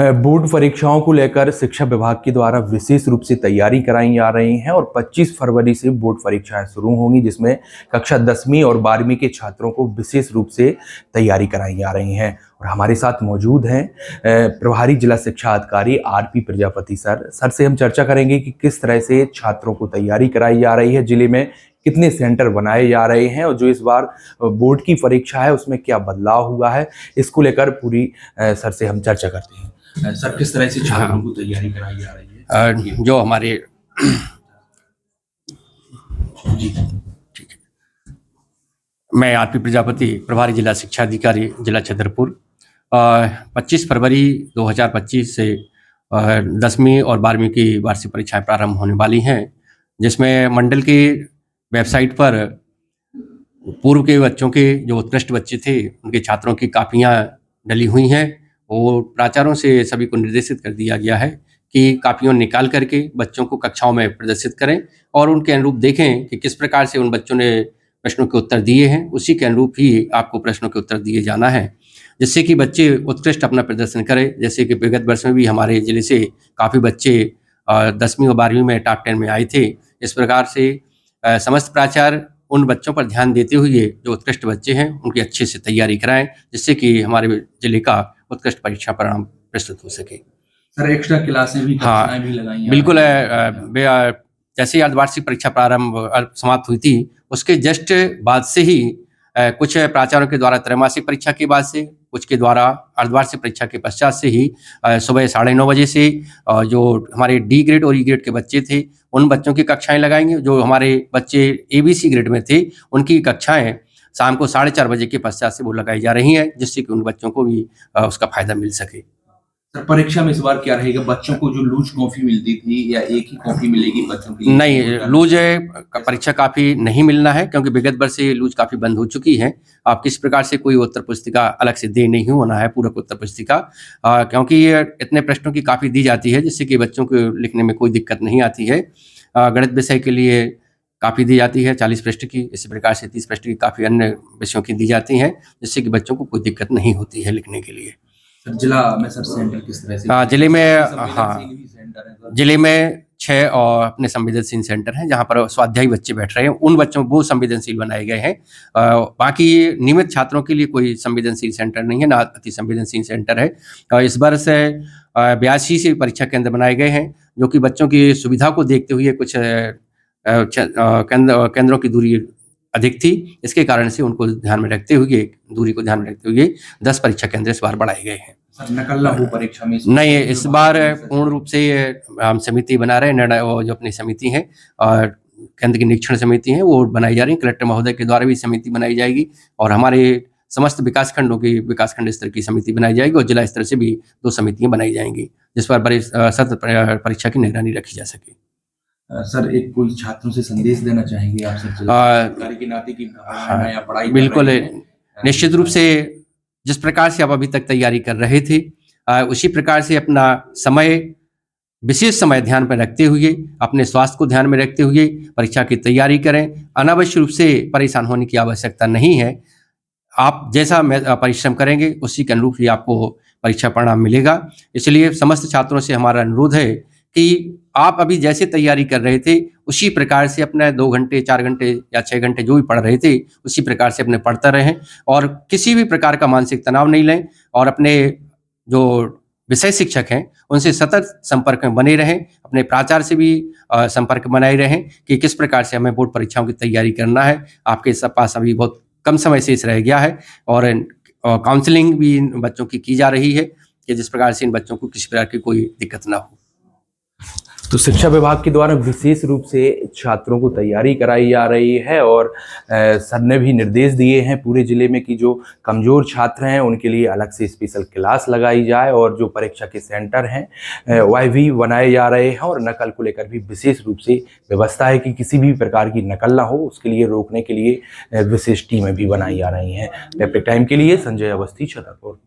Board परीक्षाओं को लेकर शिक्षा विभाग के द्वारा विशेष रूप से तैयारी कराई जा रही है और 25 फरवरी से बोर्ड परीक्षाएं शुरू होंगी, जिसमें कक्षा 10वीं और 12वीं के छात्रों को विशेष रूप से तैयारी कराई जा रही है। और हमारे साथ मौजूद हैं प्रभारी जिला शिक्षा अधिकारी आरपी प्रजापति सर से हम चर्चा करेंगे कि किस तरह से छात्रों को तैयारी कराई जा रही है, जिले में कितने सेंटर बनाए जा रहे हैं और जो इस बार बोर्ड की परीक्षा है उसमें क्या बदलाव हुआ है, इसको लेकर पूरी सर से हम चर्चा करते हैं। सर, किस तरह से छात्रों को तैयारी कराई जा रही है? जो हमारे जी ठीक है, मैं आरपी प्रजापति, प्रभारी जिला शिक्षा अधिकारी, जिला छतरपुर। 25 फरवरी 2025 से 10वीं और 12वीं की वार्षिक परीक्षाएं प्रारंभ होने वाली हैं, जिसमें मंडल की वेबसाइट पर पूर्व के बच्चों के जो उत्कृष्ट बच्चे थे उनके छात्रों की कापियां डली हुई हैं और प्राचार्यों से सभी को निर्देशित कर दिया गया है कि कापियों निकाल करके बच्चों को कक्षाओं में प्रदर्शित करें और उनके अनुरूप देखें कि किस प्रकार से उन बच्चों ने प्रश्नों के उत्तर दिए हैं, उसी के अनुरूप ही आपको प्रश्नों के उत्तर दिए जाना है, जिससे कि बच्चे उत्कृष्ट अपना प्रदर्शन करें। जैसे कि विगत वर्ष में भी हमारे जिले से काफ़ी बच्चे 10वीं और 12वीं में टॉप 10 में आए थे। इस प्रकार से समस्त प्राचार्य उन बच्चों पर ध्यान देते हुए जो उत्कृष्ट बच्चे हैं उनकी अच्छे से तैयारी कराएं, जिससे कि हमारे जिले का उत्कृष्ट परीक्षा परिणाम प्रस्तुत हो सके। सर, एक्स्ट्रा क्लासें भी भी लगाई हैं? बिल्कुल। जैसे ही अर्धवार्षिक परीक्षा प्रारंभ समाप्त हुई थी, उसके जस्ट बाद से ही कुछ प्राचार्यों के द्वारा त्रैमासिक परीक्षा के बाद से, कुछ के द्वारा अर्धवार्षिक परीक्षा के पश्चात से ही सुबह 9:30 बजे से जो हमारे डी ग्रेड और ई ग्रेड के बच्चे थे उन बच्चों की कक्षाएं लगाएंगे। जो हमारे बच्चे ABC ग्रेड में थे उनकी कक्षाएं शाम को 4:30 बजे के पश्चात से वो लगाई जा रही हैं, जिससे कि उन बच्चों को भी उसका फायदा मिल सके। सर, परीक्षा में इस बार क्या रहेगा? बच्चों को जो लूज कॉपी मिलती थी या एक ही कॉपी मिलेगी बच्चों की? नहीं, लूज परीक्षा काफी नहीं मिलना है, क्योंकि विगत वर्ष से लूज काफी बंद हो चुकी है। आप किस प्रकार से कोई उत्तर पुस्तिका अलग से दे नहीं होना है, पूरक उत्तर पुस्तिका, क्योंकि ये इतने प्रश्नों की काफी दी जाती है जिससे कि बच्चों को लिखने में कोई दिक्कत नहीं आती है। गणित विषय के लिए काफी दी जाती है 40 पृष्ठ की, इसी प्रकार से 30 पृष्ठ की काफी अन्य विषयों की दी जाती हैं, जिससे कि बच्चों को कोई दिक्कत नहीं होती है लिखने के लिए। जिला में सर सेंटर किस तरह से? जिले में 6 और अपने संवेदनशील सेंटर हैं जहां पर स्वाध्यायी बच्चे बैठ रहे हैं। उन बच्चों को संवेदनशील बनाए गए हैं। बाकी नियमित छात्रों के लिए कोई संवेदनशील सेंटर नहीं है, ना अति संवेदनशील सेंटर है। इस बार से 82 से परीक्षा केंद्र बनाए गए हैं, जो कि बच्चों की सुविधा को देखते हुए कुछ केंद्रों की दूरी अधिक थी, इसके कारण से उनको ध्यान में रखते हुए, दूरी को ध्यान में रखते हुए 10 परीक्षा केंद्र इस बार बढ़ाए गए हैं। नकल ना हो परीक्षा में? नहीं, इस बार पूर्ण रूप से हम समिति बना रहे हैं। निर्णय जो अपनी समिति है और केंद्र की निरीक्षण समिति है वो बनाई जा रही है। कलेक्टर महोदय के द्वारा भी समिति बनाई जाएगी और हमारे समस्त विकासखंडों की विकासखंड स्तर की समिति बनाई जाएगी और जिला स्तर से भी 2 समितियां बनाई जाएंगी, जिस पर सतत परीक्षा की निगरानी रखी जा सके। सर, एक कोई छात्रों से संदेश देना चाहेंगे आप सब के नाते की पढ़ाई? बिल्कुल, निश्चित रूप से जिस प्रकार से आप अभी तक तैयारी कर रहे थे उसी प्रकार से अपना समय, विशेष समय ध्यान में रखते हुए, अपने स्वास्थ्य को ध्यान में रखते हुए परीक्षा की तैयारी करें। अनावश्यक रूप से परेशान होने की आवश्यकता नहीं है। आप जैसा परिश्रम करेंगे उसी के अनुरूप ही आपको परीक्षा परिणाम मिलेगा। इसलिए समस्त छात्रों से हमारा अनुरोध है कि आप अभी जैसे तैयारी कर रहे थे उसी प्रकार से अपने 2 घंटे, 4 घंटे या 6 घंटे जो भी पढ़ रहे थे उसी प्रकार से अपने पढ़ते रहें और किसी भी प्रकार का मानसिक तनाव नहीं लें और अपने जो विषय शिक्षक हैं उनसे सतत संपर्क में बने रहें। अपने प्राचार्य से भी संपर्क बनाए रहें कि किस प्रकार से हमें बोर्ड परीक्षाओं की तैयारी करना है। आपके पास अभी बहुत कम समय शेष रह गया है और काउंसलिंग भी इन बच्चों की जा रही है कि जिस प्रकार से इन बच्चों को किसी प्रकार की कोई दिक्कत ना हो। तो शिक्षा विभाग के द्वारा विशेष रूप से छात्रों को तैयारी कराई जा रही है और सर ने भी निर्देश दिए हैं पूरे जिले में कि जो कमज़ोर छात्र हैं उनके लिए अलग से स्पेशल क्लास लगाई जाए और जो परीक्षा के सेंटर हैं वह भी बनाए जा रहे हैं और नकल को लेकर भी विशेष रूप से व्यवस्था है कि किसी भी प्रकार की नकल ना हो, उसके लिए रोकने के लिए विशेष टीमें भी बनाई जा रही हैं। टाइम के लिए संजय अवस्थी, छतरपुर।